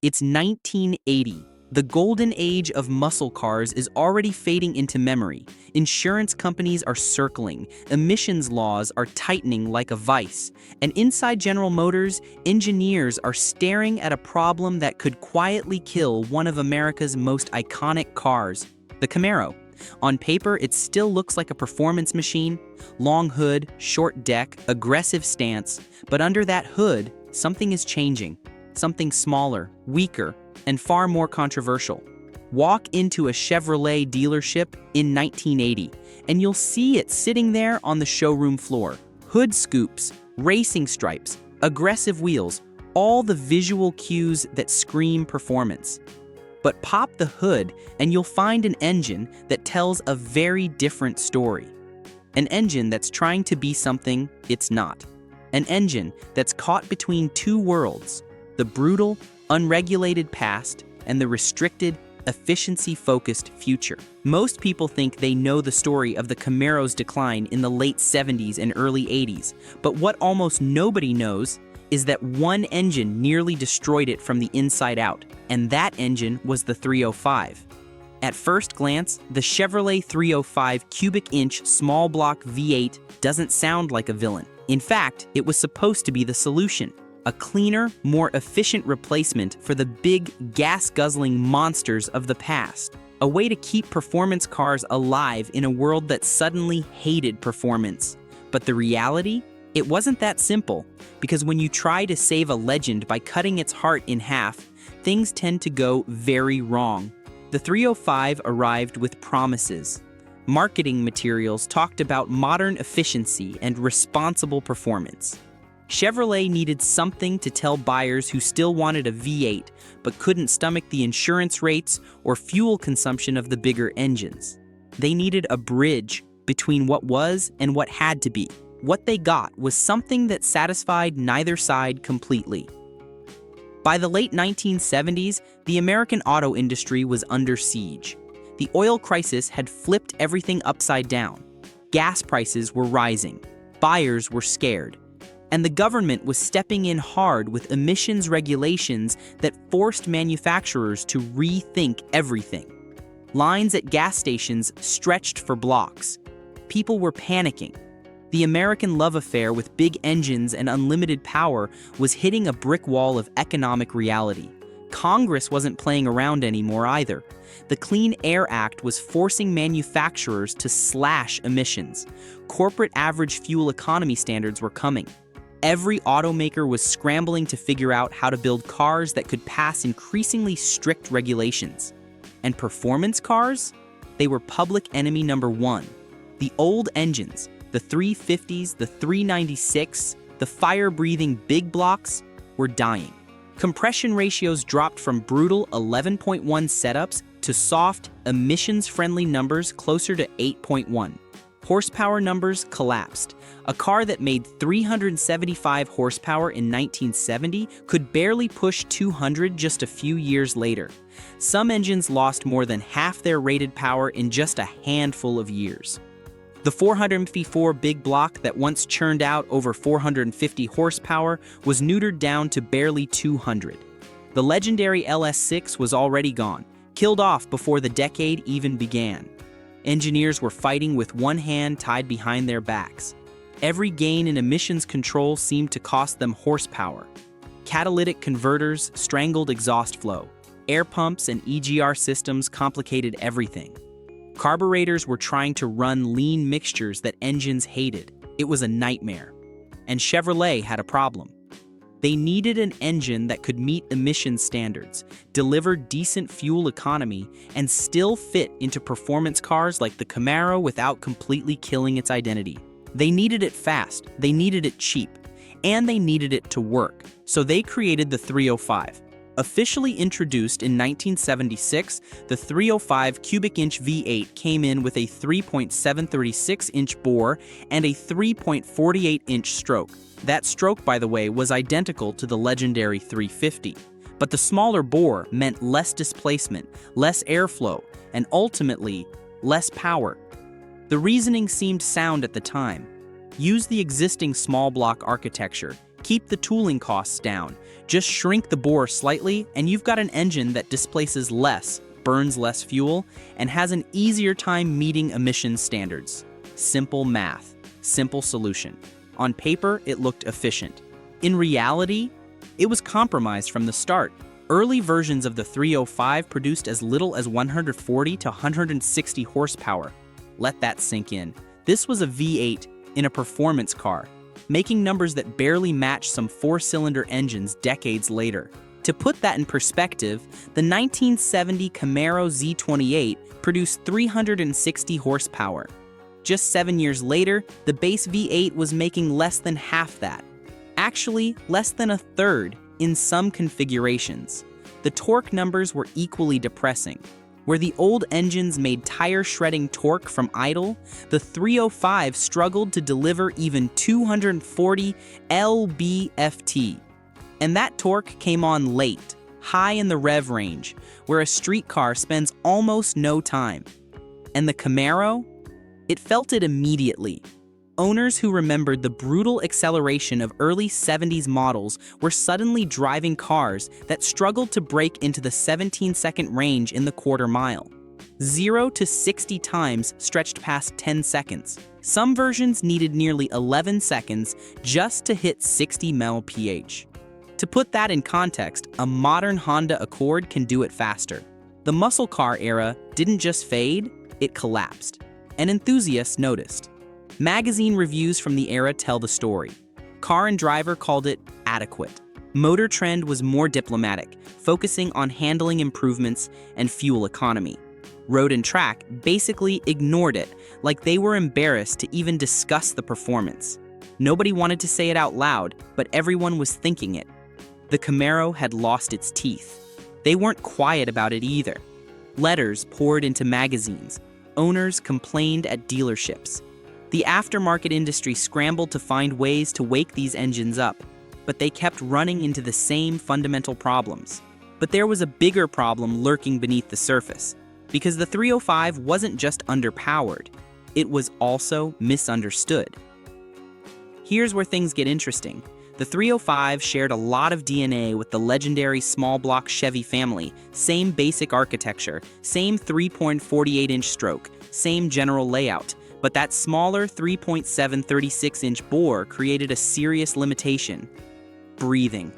It's 1980. The golden age of muscle cars is already fading into memory. Insurance companies are circling, emissions laws are tightening like a vice, and inside General Motors, engineers are staring at a problem that could quietly kill one of America's most iconic cars, the Camaro. On paper, it still looks like a performance machine, long hood, short deck, aggressive stance, but under that hood, something is changing. Something smaller, weaker, and far more controversial. Walk into a Chevrolet dealership in 1980, and you'll see it sitting there on the showroom floor. Hood scoops, racing stripes, aggressive wheels, all the visual cues that scream performance. But pop the hood, and you'll find an engine that tells a very different story. An engine that's trying to be something it's not. An engine that's caught between two worlds. The brutal, unregulated past and the restricted, efficiency-focused future. Most people think they know the story of the Camaro's decline in the late 70s and early 80s, but what almost nobody knows is that one engine nearly destroyed it from the inside out, and that engine was the 305. At first glance, the Chevrolet 305 cubic-inch small-block V8 doesn't sound like a villain. In fact, it was supposed to be the solution. A cleaner, more efficient replacement for the big, gas-guzzling monsters of the past. A way to keep performance cars alive in a world that suddenly hated performance. But the reality? It wasn't that simple, because when you try to save a legend by cutting its heart in half, things tend to go very wrong. The 305 arrived with promises. Marketing materials talked about modern efficiency and responsible performance. Chevrolet needed something to tell buyers who still wanted a V8 but couldn't stomach the insurance rates or fuel consumption of the bigger engines. They needed a bridge between what was and what had to be. What they got was something that satisfied neither side completely. By the late 1970s, the American auto industry was under siege. The oil crisis had flipped everything upside down. Gas prices were rising. Buyers were scared. And the government was stepping in hard with emissions regulations that forced manufacturers to rethink everything. Lines at gas stations stretched for blocks. People were panicking. The American love affair with big engines and unlimited power was hitting a brick wall of economic reality. Congress wasn't playing around anymore either. The Clean Air Act was forcing manufacturers to slash emissions. Corporate average fuel economy standards were coming. Every automaker was scrambling to figure out how to build cars that could pass increasingly strict regulations. And performance cars? They were public enemy number one. The old engines, the 350s, the 396, the fire-breathing big blocks, were dying. Compression ratios dropped from brutal 11.1 setups to soft, emissions-friendly numbers closer to 8.1. Horsepower numbers collapsed. A car that made 375 horsepower in 1970 could barely push 200 just a few years later. Some engines lost more than half their rated power in just a handful of years. The 454 big block that once churned out over 450 horsepower was neutered down to barely 200. The legendary LS6 was already gone, killed off before the decade even began. Engineers were fighting with one hand tied behind their backs. Every gain in emissions control seemed to cost them horsepower. Catalytic converters strangled exhaust flow. Air pumps and EGR systems complicated everything. Carburetors were trying to run lean mixtures that engines hated. It was a nightmare. And Chevrolet had a problem. They needed an engine that could meet emissions standards, deliver decent fuel economy, and still fit into performance cars like the Camaro without completely killing its identity. They needed it fast, they needed it cheap, and they needed it to work, so they created the 305. Officially introduced in 1976, the 305 cubic-inch V8 came in with a 3.736-inch bore and a 3.48-inch stroke. That stroke, by the way, was identical to the legendary 350. But the smaller bore meant less displacement, less airflow, and ultimately, less power. The reasoning seemed sound at the time. Use the existing small block architecture. Keep the tooling costs down. Just shrink the bore slightly, and you've got an engine that displaces less, burns less fuel, and has an easier time meeting emissions standards. Simple math, simple solution. On paper, it looked efficient. In reality, it was compromised from the start. Early versions of the 305 produced as little as 140 to 160 horsepower. Let that sink in. This was a V8 in a performance car, making numbers that barely match some four-cylinder engines decades later. To put that in perspective, the 1970 Camaro Z28 produced 360 horsepower. Just 7 years later, the base V8 was making less than half that. Actually, less than a third in some configurations. The torque numbers were equally depressing. Where the old engines made tire-shredding torque from idle, the 305 struggled to deliver even 240 lb-ft. And that torque came on late, high in the rev range, where a street car spends almost no time. And the Camaro? It felt it immediately. Owners who remembered the brutal acceleration of early 70s models were suddenly driving cars that struggled to break into the 17-second range in the quarter mile. 0 to 60 times stretched past 10 seconds. Some versions needed nearly 11 seconds just to hit 60 mph. To put that in context, a modern Honda Accord can do it faster. The muscle car era didn't just fade, it collapsed. And enthusiasts noticed. Magazine reviews from the era tell the story. Car and Driver called it adequate. Motor Trend was more diplomatic, focusing on handling improvements and fuel economy. Road and Track basically ignored it, like they were embarrassed to even discuss the performance. Nobody wanted to say it out loud, but everyone was thinking it. The Camaro had lost its teeth. They weren't quiet about it either. Letters poured into magazines. Owners complained at dealerships. The aftermarket industry scrambled to find ways to wake these engines up, but they kept running into the same fundamental problems. But there was a bigger problem lurking beneath the surface, because the 305 wasn't just underpowered, it was also misunderstood. Here's where things get interesting. The 305 shared a lot of DNA with the legendary small-block Chevy family, same basic architecture, same 3.48-inch stroke, same general layout. But that smaller 3.7 36-inch bore created a serious limitation: breathing.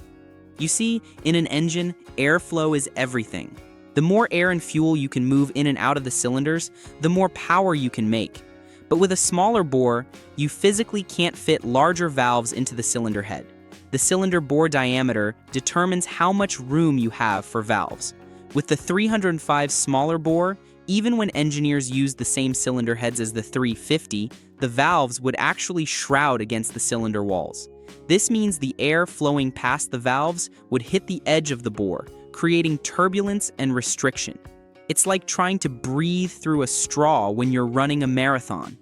You see, in an engine, airflow is everything. The more air and fuel you can move in and out of the cylinders, the more power you can make. But with a smaller bore, you physically can't fit larger valves into the cylinder head. The cylinder bore diameter determines how much room you have for valves. With the 305 smaller bore, even when engineers used the same cylinder heads as the 350, the valves would actually shroud against the cylinder walls. This means the air flowing past the valves would hit the edge of the bore, creating turbulence and restriction. It's like trying to breathe through a straw when you're running a marathon.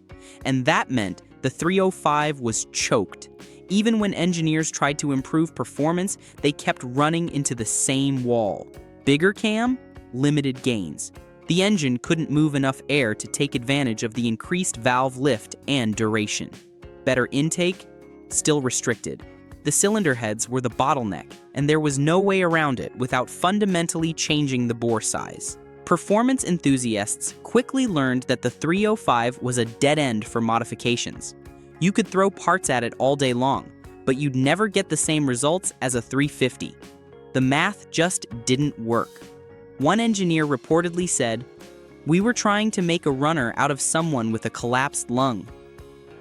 And that meant the 305 was choked. Even when engineers tried to improve performance, they kept running into the same wall. Bigger cam, limited gains. The engine couldn't move enough air to take advantage of the increased valve lift and duration. Better intake, still restricted. The cylinder heads were the bottleneck, and there was no way around it without fundamentally changing the bore size. Performance enthusiasts quickly learned that the 305 was a dead end for modifications. You could throw parts at it all day long, but you'd never get the same results as a 350. The math just didn't work. One engineer reportedly said, "We were trying to make a runner out of someone with a collapsed lung."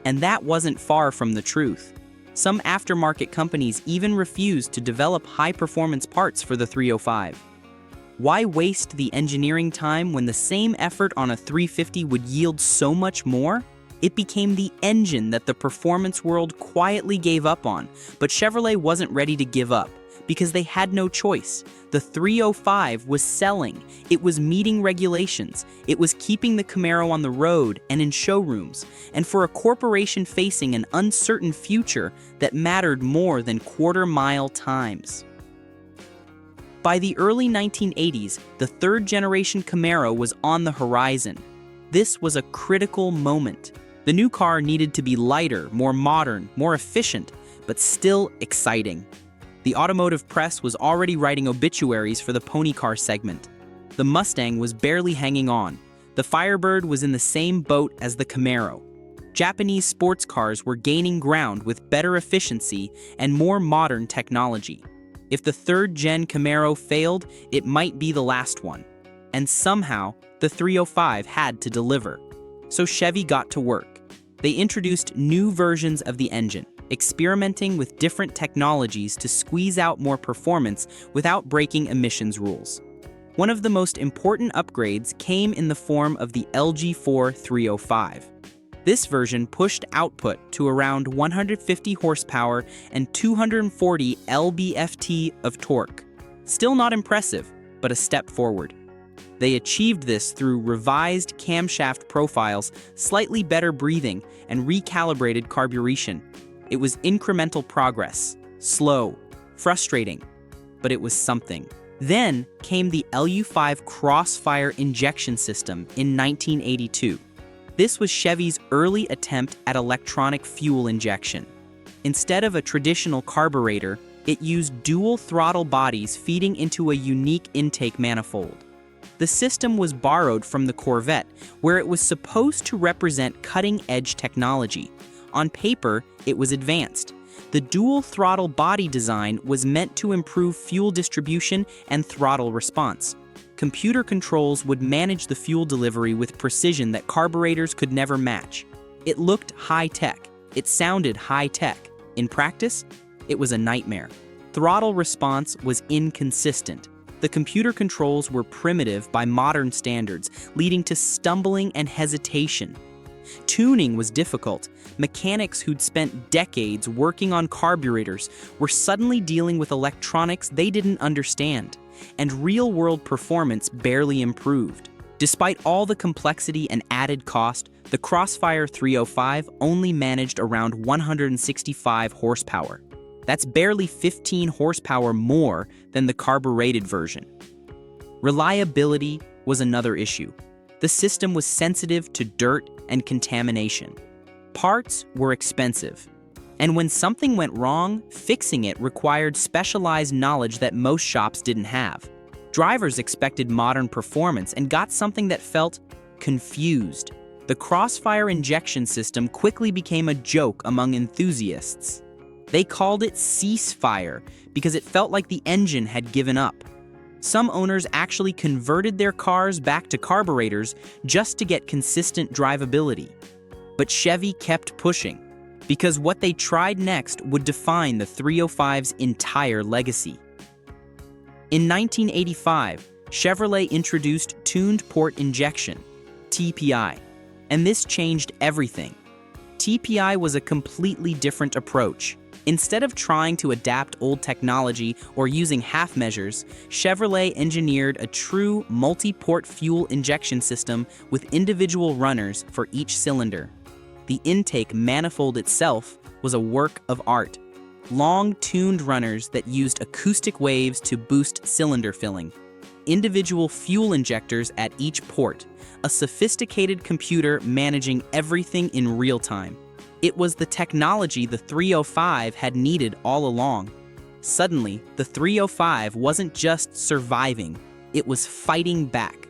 And that wasn't far from the truth. Some aftermarket companies even refused to develop high-performance parts for the 305. Why waste the engineering time when the same effort on a 350 would yield so much more? It became the engine that the performance world quietly gave up on, but Chevrolet wasn't ready to give up, because they had no choice. The 305 was selling, it was meeting regulations, it was keeping the Camaro on the road and in showrooms, and for a corporation facing an uncertain future, that mattered more than quarter-mile times. By the early 1980s, the third-generation Camaro was on the horizon. This was a critical moment. The new car needed to be lighter, more modern, more efficient, but still exciting. The automotive press was already writing obituaries for the pony car segment. The Mustang was barely hanging on. The Firebird was in the same boat as the Camaro. Japanese sports cars were gaining ground with better efficiency and more modern technology. If the third-gen Camaro failed, it might be the last one. And somehow, the 305 had to deliver. So Chevy got to work. They introduced new versions of the engine, experimenting with different technologies to squeeze out more performance without breaking emissions rules. One of the most important upgrades came in the form of the LG4 305. This version pushed output to around 150 horsepower and 240 lb-ft of torque. Still not impressive, but a step forward. They achieved this through revised camshaft profiles, slightly better breathing, and recalibrated carburation. It was incremental progress, slow, frustrating, but it was something. Then came the LU5 Crossfire injection system in 1982. This was Chevy's early attempt at electronic fuel injection. Instead of a traditional carburetor, it used dual throttle bodies feeding into a unique intake manifold. The system was borrowed from the Corvette, where it was supposed to represent cutting-edge technology. On paper, it was advanced. The dual throttle body design was meant to improve fuel distribution and throttle response. Computer controls would manage the fuel delivery with precision that carburetors could never match. It looked high-tech. It sounded high-tech. In practice, it was a nightmare. Throttle response was inconsistent. The computer controls were primitive by modern standards, leading to stumbling and hesitation. Tuning was difficult. Mechanics who'd spent decades working on carburetors were suddenly dealing with electronics they didn't understand, and real-world performance barely improved. Despite all the complexity and added cost, the Crossfire 305 only managed around 165 horsepower. That's barely 15 horsepower more than the carbureted version. Reliability was another issue. The system was sensitive to dirt and contamination. Parts were expensive, and when something went wrong, fixing it required specialized knowledge that most shops didn't have. Drivers expected modern performance and got something that felt confused. The Crossfire injection system quickly became a joke among enthusiasts. They called it ceasefire because it felt like the engine had given up. Some owners actually converted their cars back to carburetors just to get consistent drivability. But Chevy kept pushing, because what they tried next would define the 305's entire legacy. In 1985, Chevrolet introduced tuned port injection, TPI, and this changed everything. TPI was a completely different approach. Instead of trying to adapt old technology or using half measures, Chevrolet engineered a true multi-port fuel injection system with individual runners for each cylinder. The intake manifold itself was a work of art. Long tuned runners that used acoustic waves to boost cylinder filling. Individual fuel injectors at each port. A sophisticated computer managing everything in real time. It was the technology the 305 had needed all along. Suddenly, the 305 wasn't just surviving, it was fighting back.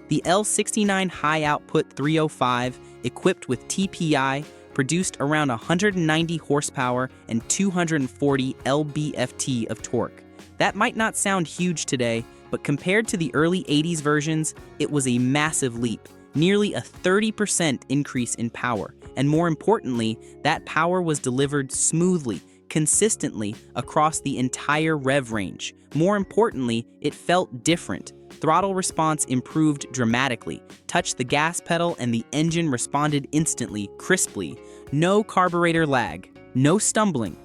The L69 high-output 305, equipped with TPI, produced around 190 horsepower and 240 lb-ft of torque. That might not sound huge today, but compared to the early 80s versions, it was a massive leap, nearly a 30% increase in power. And more importantly, that power was delivered smoothly, consistently across the entire rev range. More importantly, it felt different. Throttle response improved dramatically. Touch the gas pedal and the engine responded instantly, crisply. No carburetor lag, no stumbling,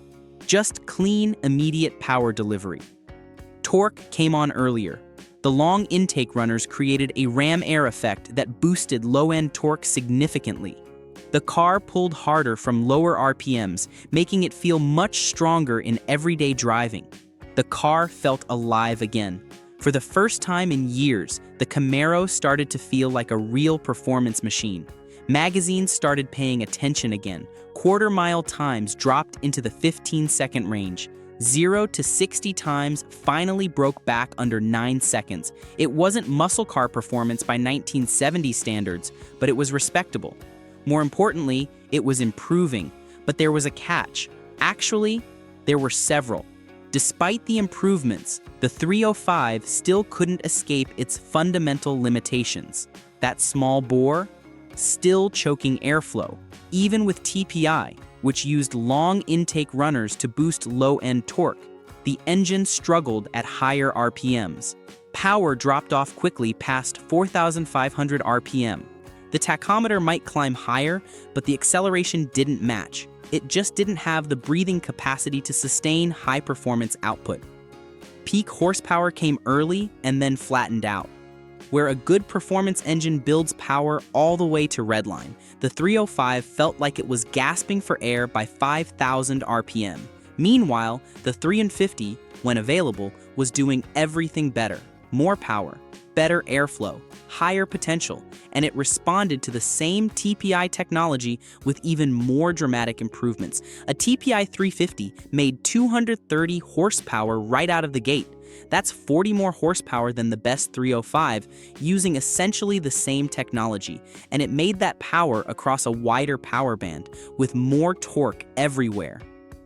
just clean, immediate power delivery. Torque came on earlier. The long intake runners created a ram air effect that boosted low-end torque significantly. The car pulled harder from lower RPMs, making it feel much stronger in everyday driving. The car felt alive again. For the first time in years, the Camaro started to feel like a real performance machine. Magazines started paying attention again. Quarter-mile times dropped into the 15-second range. 0 to 60 times finally broke back under 9 seconds. It wasn't muscle car performance by 1970 standards, but it was respectable. More importantly, it was improving. But there was a catch. Actually, there were several. Despite the improvements, the 305 still couldn't escape its fundamental limitations. That small bore, still choking airflow, even with TPI, which used long intake runners to boost low-end torque. The engine struggled at higher RPMs. Power dropped off quickly past 4,500 RPM. The tachometer might climb higher, but the acceleration didn't match. It just didn't have the breathing capacity to sustain high-performance output. Peak horsepower came early and then flattened out. Where a good performance engine builds power all the way to redline, the 305 felt like it was gasping for air by 5,000 RPM. Meanwhile, the 350, when available, was doing everything better. More power, better airflow, higher potential, and it responded to the same TPI technology with even more dramatic improvements. A TPI 350 made 230 horsepower right out of the gate. That's 40 more horsepower than the best 305, using essentially the same technology, and it made that power across a wider power band, with more torque everywhere.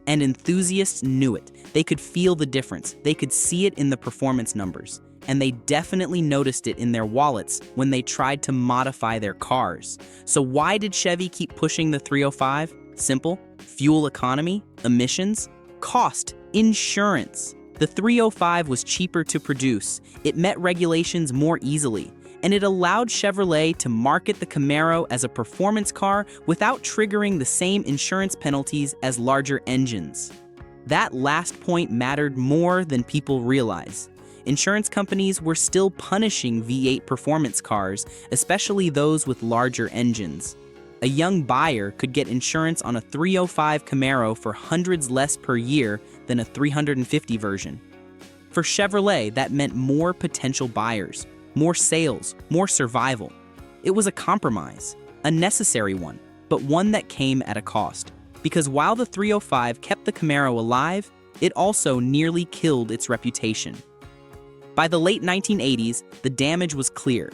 And enthusiasts knew it. They could feel the difference. They could see it in the performance numbers. And they definitely noticed it in their wallets when they tried to modify their cars. So why did Chevy keep pushing the 305? Simple: fuel economy, emissions, cost, insurance. The 305 was cheaper to produce, it met regulations more easily, and it allowed Chevrolet to market the Camaro as a performance car without triggering the same insurance penalties as larger engines. That last point mattered more than people realize. Insurance companies were still punishing V8 performance cars, especially those with larger engines. A young buyer could get insurance on a 305 Camaro for hundreds less per year than a 350 version. For Chevrolet, that meant more potential buyers, more sales, more survival. It was a compromise, a necessary one, but one that came at a cost. Because while the 305 kept the Camaro alive, it also nearly killed its reputation. By the late 1980s, the damage was clear.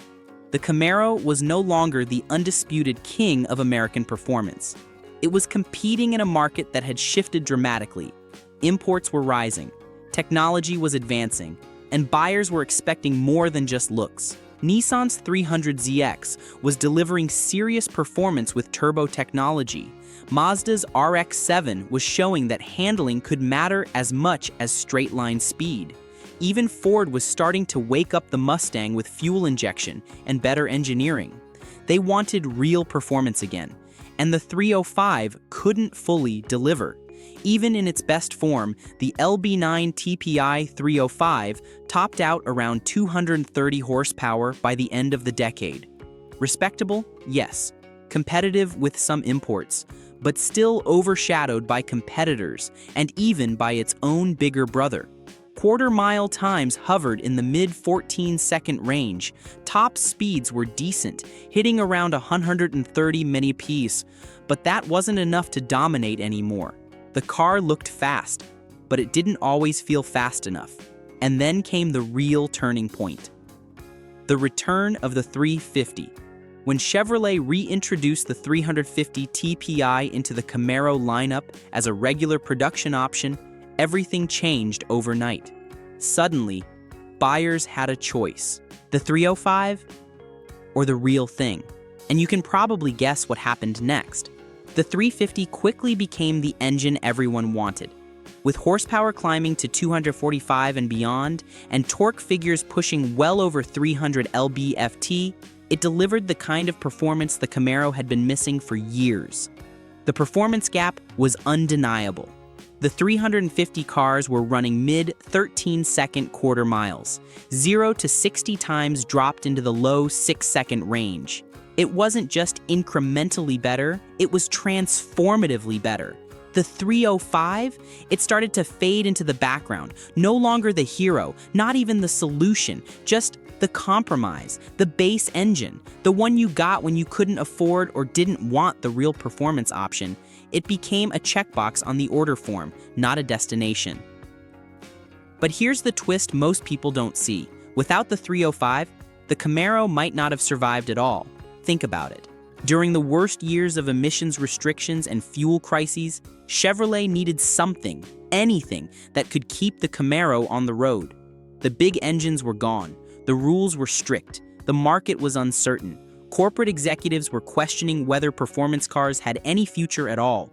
The Camaro was no longer the undisputed king of American performance. It was competing in a market that had shifted dramatically. Imports were rising, technology was advancing, and buyers were expecting more than just looks. Nissan's 300ZX was delivering serious performance with turbo technology. Mazda's RX-7 was showing that handling could matter as much as straight-line speed. Even Ford was starting to wake up the Mustang with fuel injection and better engineering. They wanted real performance again, and the 305 couldn't fully deliver. Even in its best form, the LB9 TPI 305 topped out around 230 horsepower by the end of the decade. Respectable? Yes. Competitive with some imports, but still overshadowed by competitors and even by its own bigger brother. Quarter-mile times hovered in the mid-14-second range. Top speeds were decent, hitting around 130 mph, but that wasn't enough to dominate anymore. The car looked fast, but it didn't always feel fast enough. And then came the real turning point. The return of the 350. When Chevrolet reintroduced the 350 TPI into the Camaro lineup as a regular production option, everything changed overnight. Suddenly, buyers had a choice: the 305 or the real thing. And you can probably guess what happened next. The 350 quickly became the engine everyone wanted. With horsepower climbing to 245 and beyond, and torque figures pushing well over 300 lb-ft, it delivered the kind of performance the Camaro had been missing for years. The performance gap was undeniable. The 350 cars were running mid-13-second quarter miles. 0 to 60 times dropped into the low 6-second range. It wasn't just incrementally better, it was transformatively better. The 305, it started to fade into the background, no longer the hero, not even the solution, just The compromise, the base engine, the one you got when you couldn't afford or didn't want the real performance option, it became a checkbox on the order form, not a destination. But here's the twist most people don't see. Without the 305, the Camaro might not have survived at all. Think about it. During the worst years of emissions restrictions and fuel crises, Chevrolet needed something, anything, that could keep the Camaro on the road. The big engines were gone. The rules were strict. The market was uncertain. Corporate executives were questioning whether performance cars had any future at all.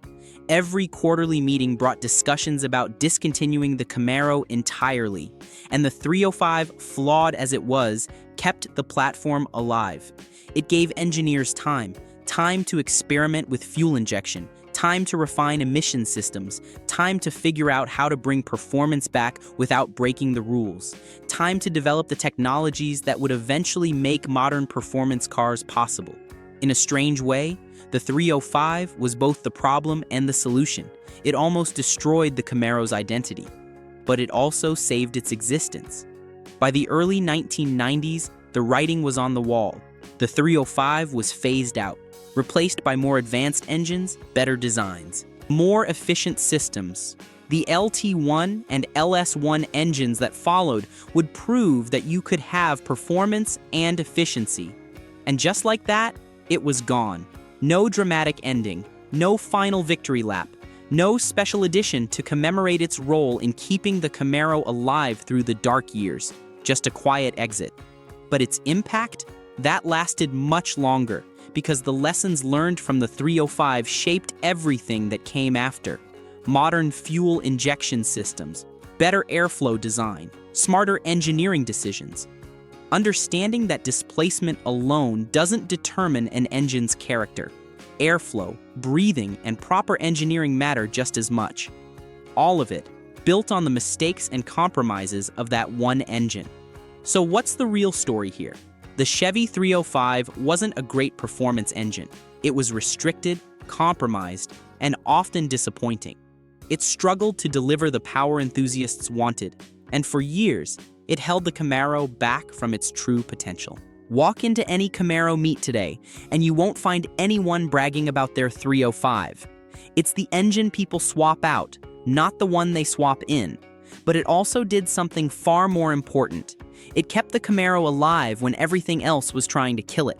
Every quarterly meeting brought discussions about discontinuing the Camaro entirely, and the 305, flawed as it was, kept the platform alive. It gave engineers time to experiment with fuel injection, time to refine emission systems, time to figure out how to bring performance back without breaking the rules, time to develop the technologies that would eventually make modern performance cars possible. In a strange way, the 305 was both the problem and the solution. It almost destroyed the Camaro's identity, but it also saved its existence. By the early 1990s, the writing was on the wall. The 305 was phased out, replaced by more advanced engines, better designs, more efficient systems. The LT1 and LS1 engines that followed would prove that you could have performance and efficiency. And just like that, it was gone. No dramatic ending, no final victory lap, no special edition to commemorate its role in keeping the Camaro alive through the dark years, just a quiet exit. But its impact? That lasted much longer, because the lessons learned from the 305 shaped everything that came after. Modern fuel injection systems, better airflow design, smarter engineering decisions. Understanding that displacement alone doesn't determine an engine's character. Airflow, breathing, and proper engineering matter just as much. All of it built on the mistakes and compromises of that one engine. So what's the real story here? The Chevy 305 wasn't a great performance engine. It was restricted, compromised, and often disappointing. It struggled to deliver the power enthusiasts wanted, and for years, it held the Camaro back from its true potential. Walk into any Camaro meet today, and you won't find anyone bragging about their 305. It's the engine people swap out, not the one they swap in. But it also did something far more important. It kept the Camaro alive when everything else was trying to kill it.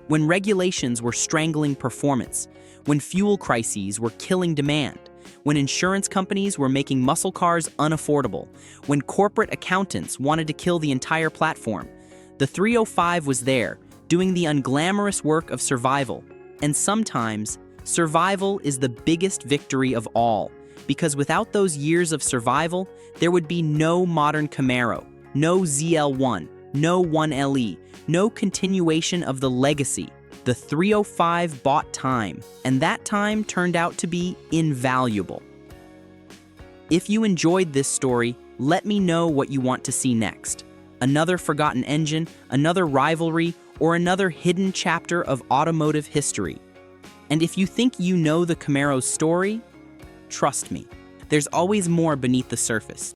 When regulations were strangling performance, when fuel crises were killing demand, when insurance companies were making muscle cars unaffordable, when corporate accountants wanted to kill the entire platform, the 305 was there, doing the unglamorous work of survival. And sometimes, survival is the biggest victory of all, because without those years of survival, there would be no modern Camaro, no ZL1, no 1LE, no continuation of the legacy. The 305 bought time, and that time turned out to be invaluable. If you enjoyed this story, let me know what you want to see next. Another forgotten engine, another rivalry, or another hidden chapter of automotive history. And if you think you know the Camaro's story, trust me, there's always more beneath the surface.